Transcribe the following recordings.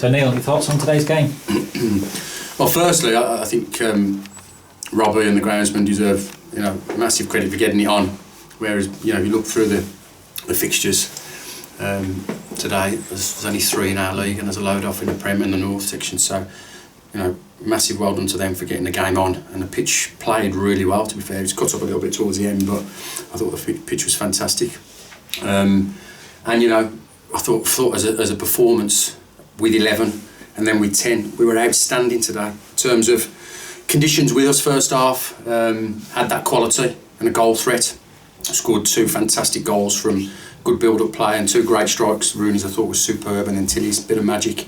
So Neil, your thoughts on today's game? Well, firstly, I think Robbie and the groundsman deserve massive credit for getting it on. Whereas you look through the fixtures today, there's only 3 in our league, and there's a load off in the Prem and the North section. So massive well done to them for getting the game on. And the pitch played really well. To be fair, it was cut up a little bit towards the end, but I thought the pitch was fantastic. And I thought as a performance with 11 and then with 10, we were outstanding today in terms of conditions with us. First half had that quality and a goal threat. Scored 2 fantastic goals from good build-up play and 2 great strikes. Rooney's I thought was superb, and then Tilly's bit of magic,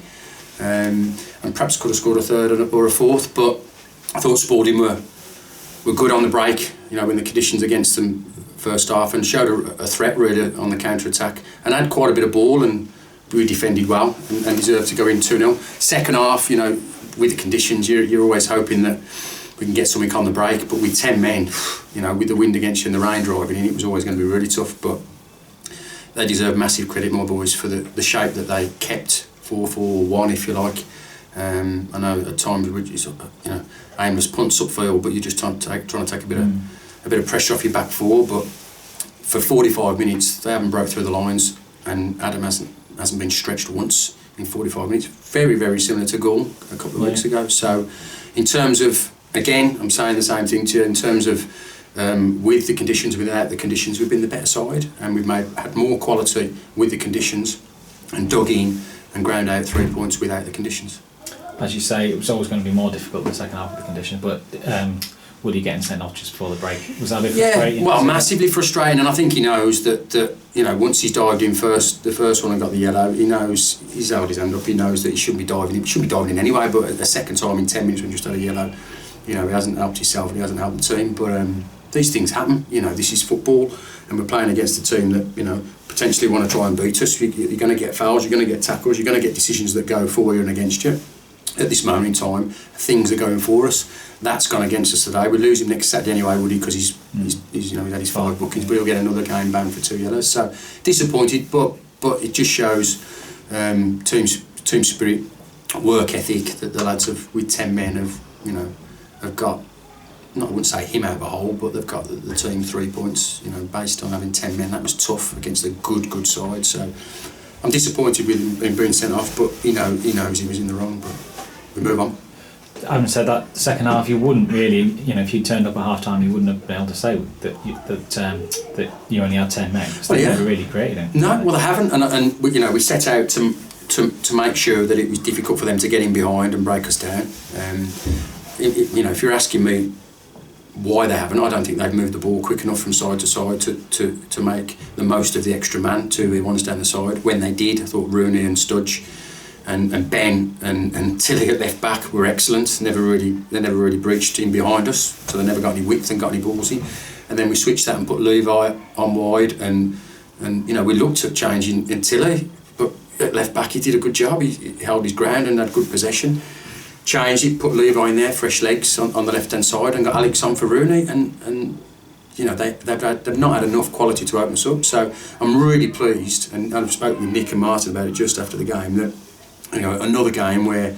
and perhaps could have scored a third or a fourth. But I thought Spalding were good on the break, when the conditions against them first half, and showed a threat really on the counter-attack, and had quite a bit of ball, and we defended well and deserved to go in 2-0. Second half, with the conditions, you're always hoping that we can get something on the break, but with 10 men, with the wind against you and the rain driving in, it was always going to be really tough. But they deserve massive credit, my boys, for the shape that they kept 4-4-1, if you like. I know at times it's aimless punts upfield, but you're just trying to take a bit of pressure off your back four. But for 45 minutes, they haven't broke through the lines, and Adam hasn't been stretched once in 45 minutes. Very, very similar to Gaul a couple of weeks ago. So, in terms of, again, I'm saying the same thing to you, in terms of with the conditions, without the conditions, we've been the better side, and we've had more quality with the conditions and dug in and ground out 3 points without the conditions. As you say, it was always going to be more difficult in the second half of the conditions, but Woody getting sent off just before the break, was that a bit frustrating? Yeah, well, massively frustrating, and I think he knows that once he's dived in the first one and got the yellow, he knows, he's held his hand up, he knows that he shouldn't be diving in. He shouldn't be diving in anyway, but a second time in 10 minutes when he just had a yellow, he hasn't helped himself and he hasn't helped the team. But these things happen, this is football, and we're playing against a team that, potentially want to try and beat us. You're going to get fouls, you're going to get tackles, you're going to get decisions that go for you and against you. At this moment in time, things are going for us. That's gone against us today. We lose him next Saturday anyway, Woody, because he's had his 5 bookings, but he'll get another game banned for 2 yellows. So disappointed, but it just shows team spirit, work ethic that the lads have, with 10 men, have got. I wouldn't say him out of a hole, but they've got the team 3 points. Based on having 10 men, that was tough against a good side. So I'm disappointed with him being sent off, but he knows he was in the wrong. But we move on. Having said that, second half, you wouldn't really, if you turned up at half time, you wouldn't have been able to say that you only had 10 men. Because they never really created it. No, well, they haven't, and we set out to make sure that it was difficult for them to get in behind and break us down. If you're asking me why they haven't, I don't think they've moved the ball quick enough from side to side to make the most of the extra man, 2 ones down the side. When they did, I thought Rooney and Studge and Ben and Tilly at left back were excellent. They never really breached in behind us, so they never got any width and got any balls in. And then we switched that and put Levi on wide, and we looked at changing in Tilly, but at left back he did a good job. He held his ground and had good possession. Changed it, put Levi in there, fresh legs on the left hand side, and got Alex on for Rooney, and they've not had enough quality to open us up. So I'm really pleased, and I've spoken with Nick and Martin about it just after the game, that another game where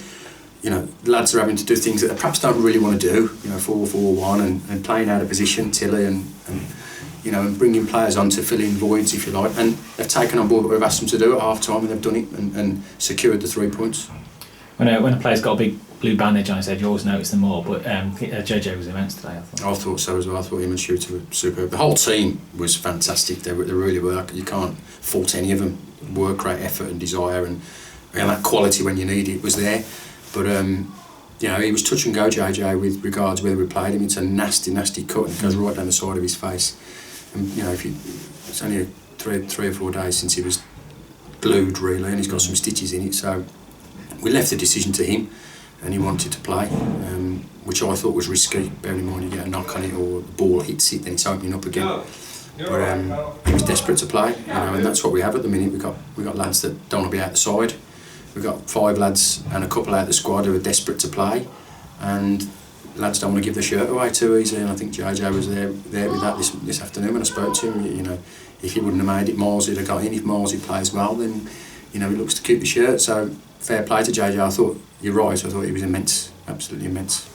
lads are having to do things that they perhaps don't really want to do, 4-4-1 and playing out of position, Tilly and bringing players on to fill in voids, if you like, and they've taken on board what we've asked them to do at half time, and they've done it and secured the 3 points. When a player's got a big blue bandage on his head, you always notice them more, but JJ was immense today, I thought. I thought so as well. I thought him and Shooter were superb. The whole team was fantastic. They really were. You can't fault any of them. Work rate, effort and desire, and that quality when you need it was there. But he was touch and go, JJ, with regards whether we played him. It's a nasty cut, and it goes right down the side of his face. And it's only 3 or 4 days since he was glued, really, and he's got some stitches in it. So we left the decision to him, and he wanted to play, which I thought was risky. Bearing in mind you get a knock on it or the ball hits it, then it's opening up again. But he was desperate to play, and that's what we have at the minute. We got lads that don't want to be out the side. We've got 5 lads and a couple out the squad who are desperate to play, and lads don't want to give the shirt away too easy. And I think JJ was there with that this afternoon when I spoke to him. If he wouldn't have made it, Miles would have got in. If Miles plays well, then he looks to keep the shirt. So fair play to JJ. I thought you're right. I thought he was immense, absolutely immense.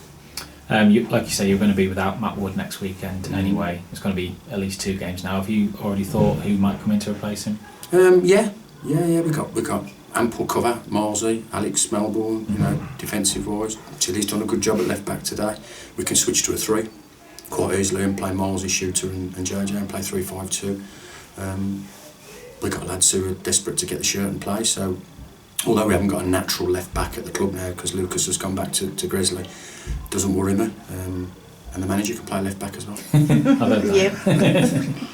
Like you say, you're going to be without Matt Wood next weekend anyway. It's going to be at least 2 games now. Have you already thought who might come in to replace him? Yeah. We got ample cover. Marsley, Alex Melbourne, defensive wise. Tilly's done a good job at left back today. We can switch to a 3 quite easily and play Marsley, Shooter and JJ and play 3-5-2. We've got lads who are desperate to get the shirt and play, so although we haven't got a natural left back at the club now because Lucas has gone back to Gresley, doesn't worry me. And the manager can play left back as well. I love that.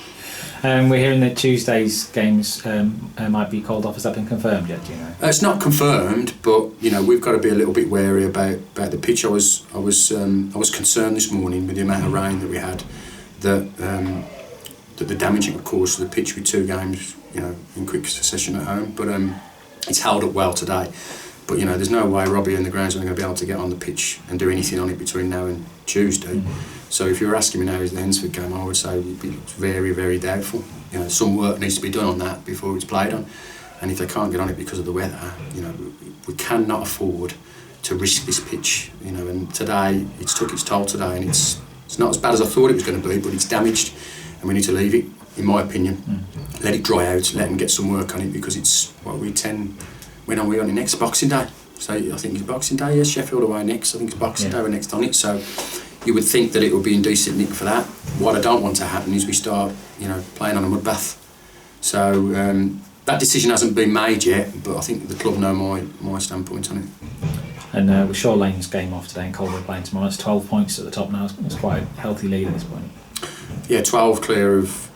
We're hearing that Tuesday's games might be called off. Has that been confirmed yet? Do you know? It's not confirmed, but we've got to be a little bit wary about the pitch. I was concerned this morning with the amount of rain that we had, that the damage it would cause to the pitch with 2 games, in quick succession at home. But it's held up well today. But there's no way Robbie and the groundsman are going to be able to get on the pitch and do anything on it between now and Tuesday. So if you were asking me now is the Hensford game, I would say it's very, very doubtful. Some work needs to be done on that before it's played on. And if they can't get on it because of the weather, we cannot afford to risk this pitch. And today it's took its toll today, and it's not as bad as I thought it was going to be, but it's damaged, and we need to leave it, in my opinion. Let it dry out, let them get some work on it, because it's when are we on it next? Boxing Day. So I think it's Boxing Day, yes, Sheffield away next. I think it's Boxing Day we're next on it. So you would think that it would be in decent nick for that. What I don't want to happen is we start, playing on a mud bath. So that decision hasn't been made yet, but I think the club know my standpoint on it. And with Shore Lane's game off today and Colville playing tomorrow, it's 12 points at the top now. It's quite a healthy lead at this point. Yeah, 12 clear of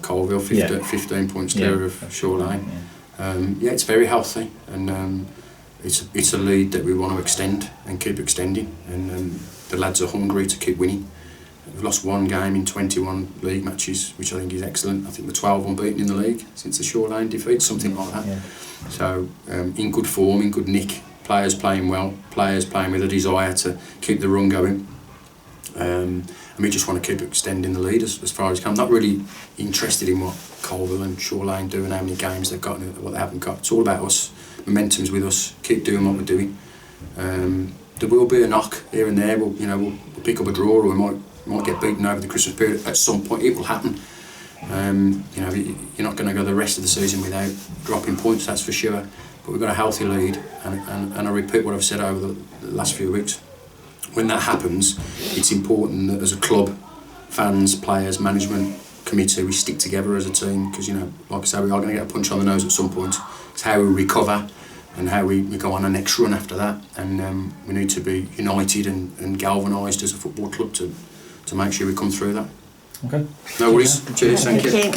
Colville, 15 points clear of Shore Lane. It's very healthy, and it's a lead that we want to extend and keep extending, and the lads are hungry to keep winning. We've lost 1 game in 21 league matches, which I think is excellent. I think we're 12 unbeaten in the league since the Shore Lane defeat, something like that. So in good form, in good nick, players playing well, players playing with a desire to keep the run going. And we just want to keep extending the lead as far as we can. I'm not really interested in what Colville and Shore Lane do and how many games they've got and what they haven't got. It's all about us. Momentum's with us. Keep doing what we're doing. There will be a knock here and there. We'll pick up a draw, or we might get beaten over the Christmas period at some point. It will happen. You're not going to go the rest of the season without dropping points, that's for sure. But we've got a healthy lead, and I repeat what I've said over the last few weeks. When that happens, it's important that as a club, fans, players, management, committee, we stick together as a team, because like I say, we are going to get a punch on the nose at some point. It's how we recover and how we go on the next run after that, and we need to be united and galvanised as a football club to make sure we come through that. Okay. No worries. Cheers. Thank you.